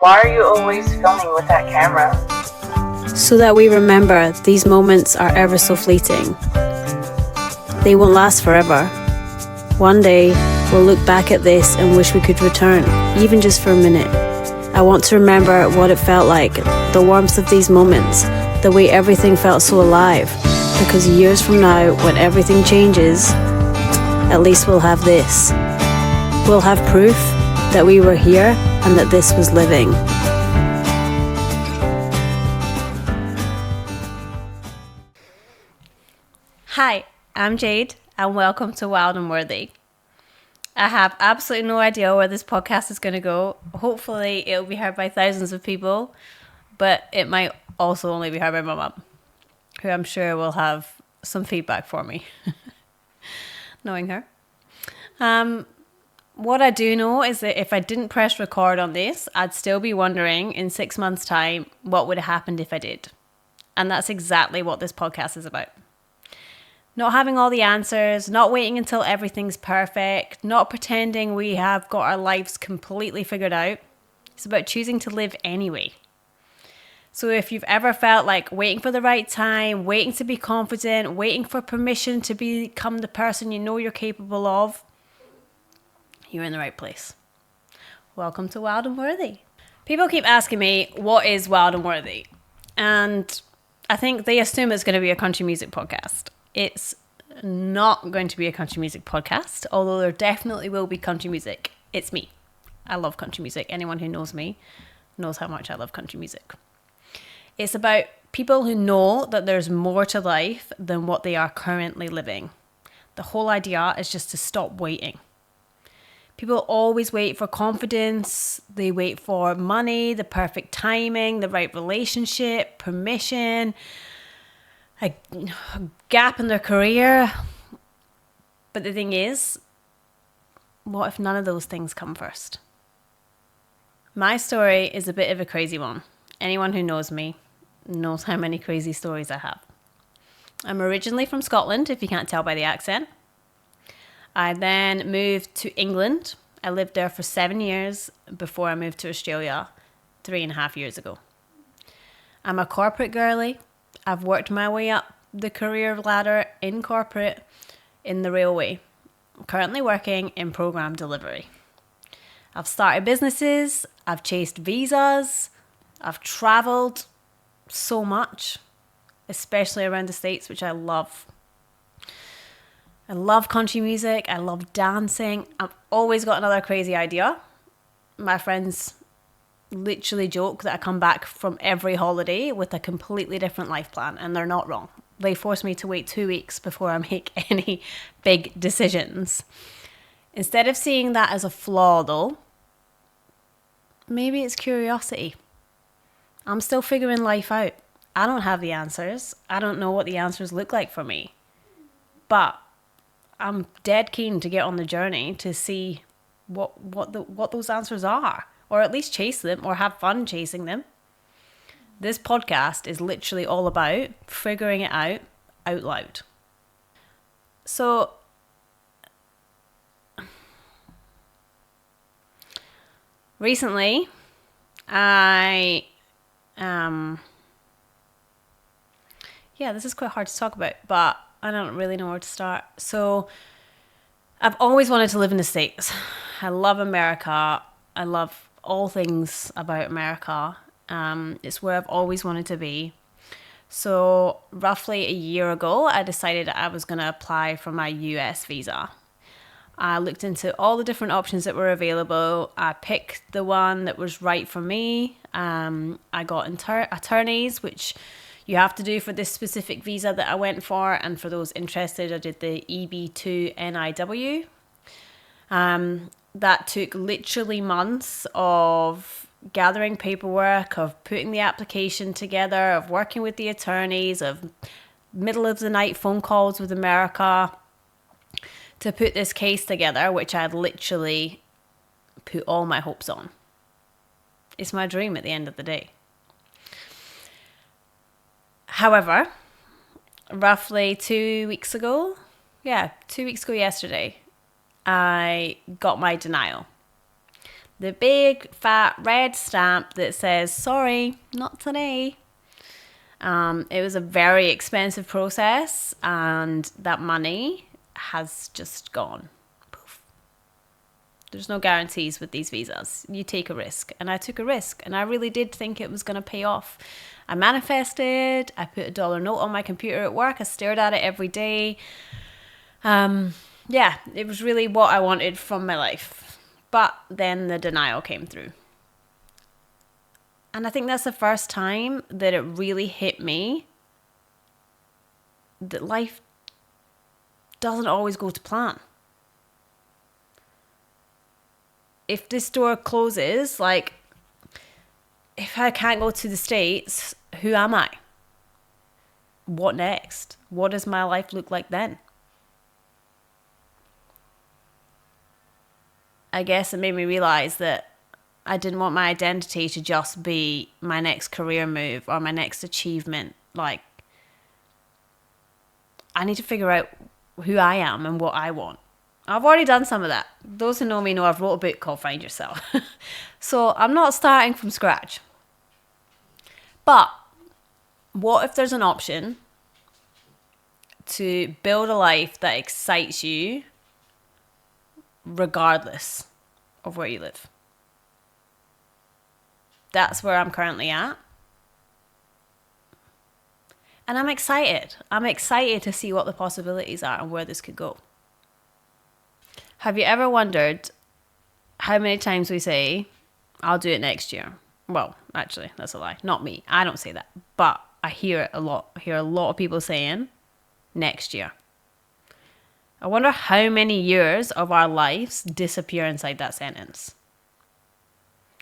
Why are you always filming with that camera? So that we remember these moments are ever so fleeting. They won't last forever. One day, we'll look back at this and wish we could return, even just for a minute. I want to remember what it felt like, the warmth of these moments, the way everything felt so alive. Because years from now, when everything changes, at least we'll have this. We'll have proof that we were here and that this was living. Hi, I'm Jade, and welcome to Wild and Worthy. I have absolutely no idea where this podcast is going to go. Hopefully, it'll be heard by thousands of people, but it might also only be heard by my mum, who I'm sure will have some feedback for me, knowing her. What I do know is that if I didn't press record on this, I'd still be wondering in 6 months' time what would have happened if I did. And that's exactly what this podcast is about. Not having all the answers, not waiting until everything's perfect, not pretending we have got our lives completely figured out. It's about choosing to live anyway. So if you've ever felt like waiting for the right time, waiting to be confident, waiting for permission to become the person you know you're capable of, you're in the right place. Welcome to Wild and Worthy. People keep asking me, what is Wild and Worthy? And I think they assume it's going to be a country music podcast. It's not going to be a country music podcast, although there definitely will be country music. It's me. I love country music. Anyone who knows me knows how much I love country music. It's about people who know that there's more to life than what they are currently living. The whole idea is just to stop waiting. People always wait for confidence. They wait for money, the perfect timing, the right relationship, permission, a gap in their career. But the thing is, what if none of those things come first? My story is a bit of a crazy one. Anyone who knows me knows how many crazy stories I have. I'm originally from Scotland, if you can't tell by the accent. I then moved to England. I lived there for 7 years before I moved to Australia 3.5 years ago. I'm a corporate girly. I've worked my way up the career ladder in corporate in the railway. I'm currently working in program delivery. I've started businesses. I've chased visas. I've traveled so much, especially around the States, which I love. I love country music. I love dancing. I've always got another crazy idea. My friends literally joke that I come back from every holiday with a completely different life plan, and they're not wrong. They force me to wait 2 weeks before I make any big decisions. Instead of seeing that as a flaw, though, maybe it's curiosity. I'm still figuring life out. I don't have the answers. I don't know what the answers look like for me. But I'm dead keen to get on the journey to see what those answers are, or at least chase them or have fun chasing them. This podcast is literally all about figuring it out loud. So recently, this is quite hard to talk about, but I don't really know where to start. So I've always wanted to live in the States. I love America. I love all things about America. It's where I've always wanted to be. So roughly a year ago, I decided I was going to apply for my US visa. I looked into all the different options that were available. I picked the one that was right for me. I got attorneys, which you have to do for this specific visa that I went for. And for those interested, I did the EB2 NIW. That took literally months of gathering paperwork, of putting the application together, of working with the attorneys, of middle of the night phone calls with America to put this case together, which I'd literally put all my hopes on. It's my dream at the end of the day. However, roughly 2 weeks ago yesterday, I got my denial. the big fat red stamp that says, sorry, not today. It was a very expensive process, and that money has just gone. Poof. There's no guarantees with these visas. You take a risk, and I took a risk, and I really did think it was going to pay off. I manifested. I put a dollar note on my computer at work. I stared at it every day. Yeah, it was really what I wanted from my life. But then the denial came through. And I think that's the first time that it really hit me that life doesn't always go to plan. If this door closes, like, if I can't go to the States, who am I? What next? What does my life look like then? I guess it made me realize that I didn't want my identity to just be my next career move or my next achievement. Like, I need to figure out who I am and what I want. I've already done some of that. Those who know me know I've wrote a book called Find Yourself. So I'm not starting from scratch. But what if there's an option to build a life that excites you regardless of where you live? That's where I'm currently at. And I'm excited. I'm excited to see what the possibilities are and where this could go. Have you ever wondered how many times we say, I'll do it next year? Well, actually, that's a lie. Not me. I don't say that. But I hear it a lot. I hear a lot of people saying, next year. I wonder how many years of our lives disappear inside that sentence.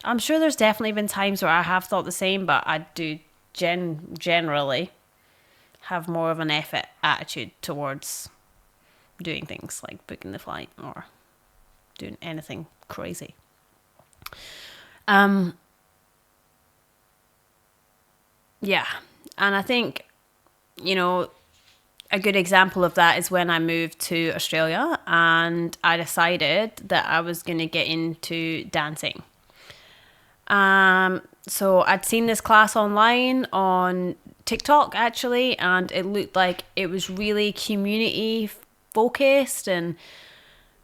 I'm sure there's definitely been times where I have thought the same, but I do generally have more of an effort attitude towards doing things like booking the flight or doing anything crazy. Yeah, and I think, you know, a good example of that is when I moved to Australia and I decided that I was going to get into dancing. So I'd seen this class online on TikTok actually, and it looked like it was really community focused, and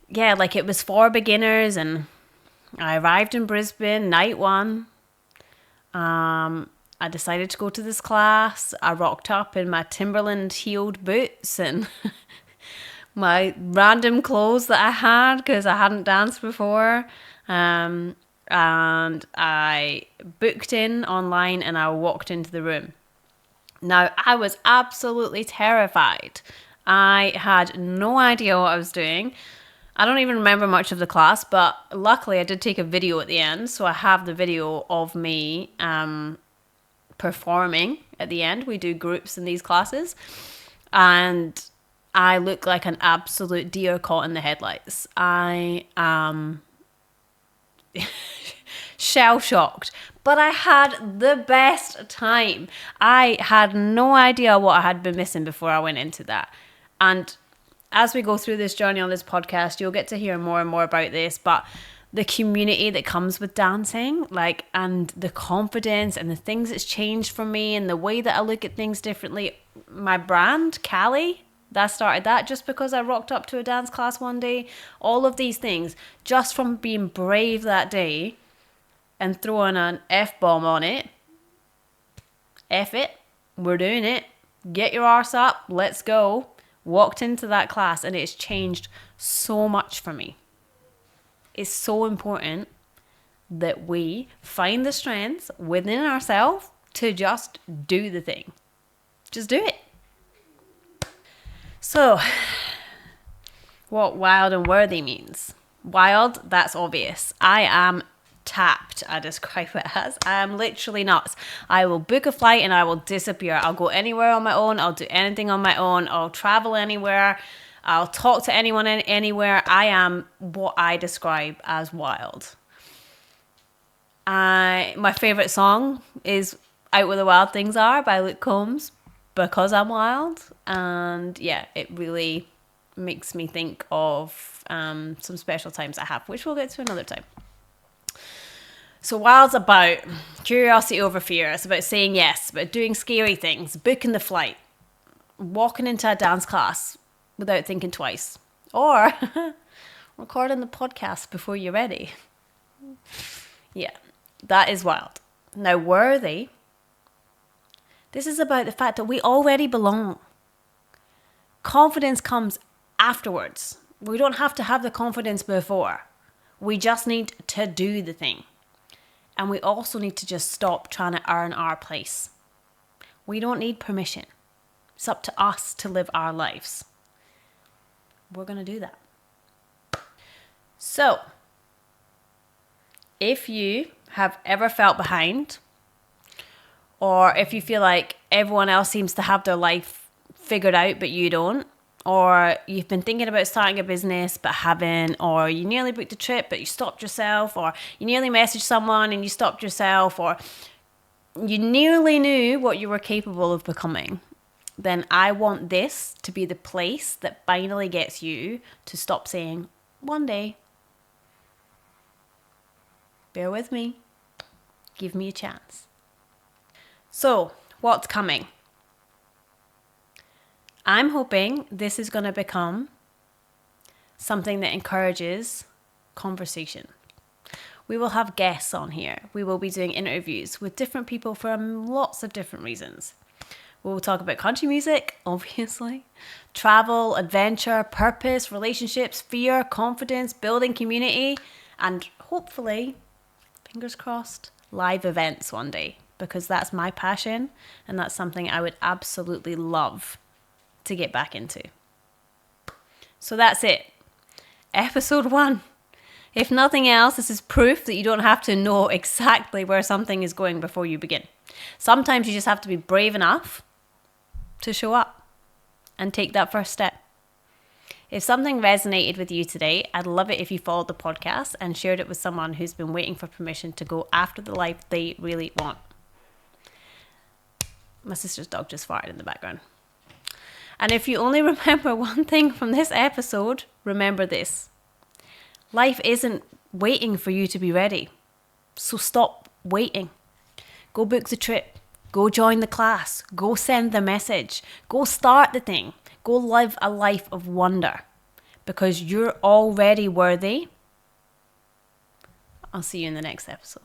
yeah, like it was for beginners. And I arrived in Brisbane night one. I decided to go to this class. I rocked up in my Timberland heeled boots and my random clothes that I had because I hadn't danced before. And I booked in online and I walked into the room. Now, I was absolutely terrified. I had no idea what I was doing. I don't even remember much of the class, but luckily I did take a video at the end. So I have the video of me performing at the end. We do groups in these classes. And I look like an absolute deer caught in the headlights. I am shell-shocked, but I had the best time. I had no idea what I had been missing before I went into that. And as we go through this journey on this podcast, you'll get to hear more and more about this, but the community that comes with dancing, like, and the confidence and the things that's changed for me and the way that I look at things differently. My brand, Callie, that started that just because I rocked up to a dance class one day. All of these things just from being brave that day and throwing an F-bomb on it. F it, we're doing it. Get your arse up, let's go. Walked into that class and it's changed so much for me. It's so important that we find the strengths within ourselves to just do the thing. Just do it. So, what wild and worthy means. Wild, that's obvious. I am tapped, I describe it as. I am literally nuts. I will book a flight and I will disappear. I'll go anywhere on my own. I'll do anything on my own. I'll travel anywhere. I'll talk to anyone anywhere. I am what I describe as wild. My favourite song is Out Where the Wild Things Are by Luke Combs, because I'm wild. And yeah, it really makes me think of some special times I have, which we'll get to another time. So while it's about curiosity over fear, it's about saying yes, about doing scary things, booking the flight, walking into a dance class without thinking twice, or recording the podcast before you're ready. Yeah, that is wild. Now, worthy, this is about the fact that we already belong. Confidence comes afterwards. We don't have to have the confidence before. We just need to do the thing. And we also need to just stop trying to earn our place. We don't need permission. It's up to us to live our lives. We're going to do that. So, if you have ever felt behind, or if you feel like everyone else seems to have their life figured out but you don't, or you've been thinking about starting a business but haven't, or you nearly booked a trip but you stopped yourself, or you nearly messaged someone and you stopped yourself, or you nearly knew what you were capable of becoming, then I want this to be the place that finally gets you to stop saying, one day. Bear with me. Give me a chance. So, what's coming? I'm hoping this is going to become something that encourages conversation. We will have guests on here. We will be doing interviews with different people for lots of different reasons. We'll talk about country music, obviously, travel, adventure, purpose, relationships, fear, confidence, building community, and hopefully, fingers crossed, live events one day, because that's my passion and that's something I would absolutely love to get back into. So that's it. Episode 1. If nothing else, this is proof that you don't have to know exactly where something is going before you begin. Sometimes you just have to be brave enough to show up and take that first step. If something resonated with you today, I'd love it if you followed the podcast and shared it with someone who's been waiting for permission to go after the life they really want. My sister's dog just farted in the background. And if you only remember one thing from this episode, remember this. Life isn't waiting for you to be ready. So stop waiting. Go book the trip. Go join the class. Go send the message. Go start the thing. Go live a life of wonder. Because you're already worthy. I'll see you in the next episode.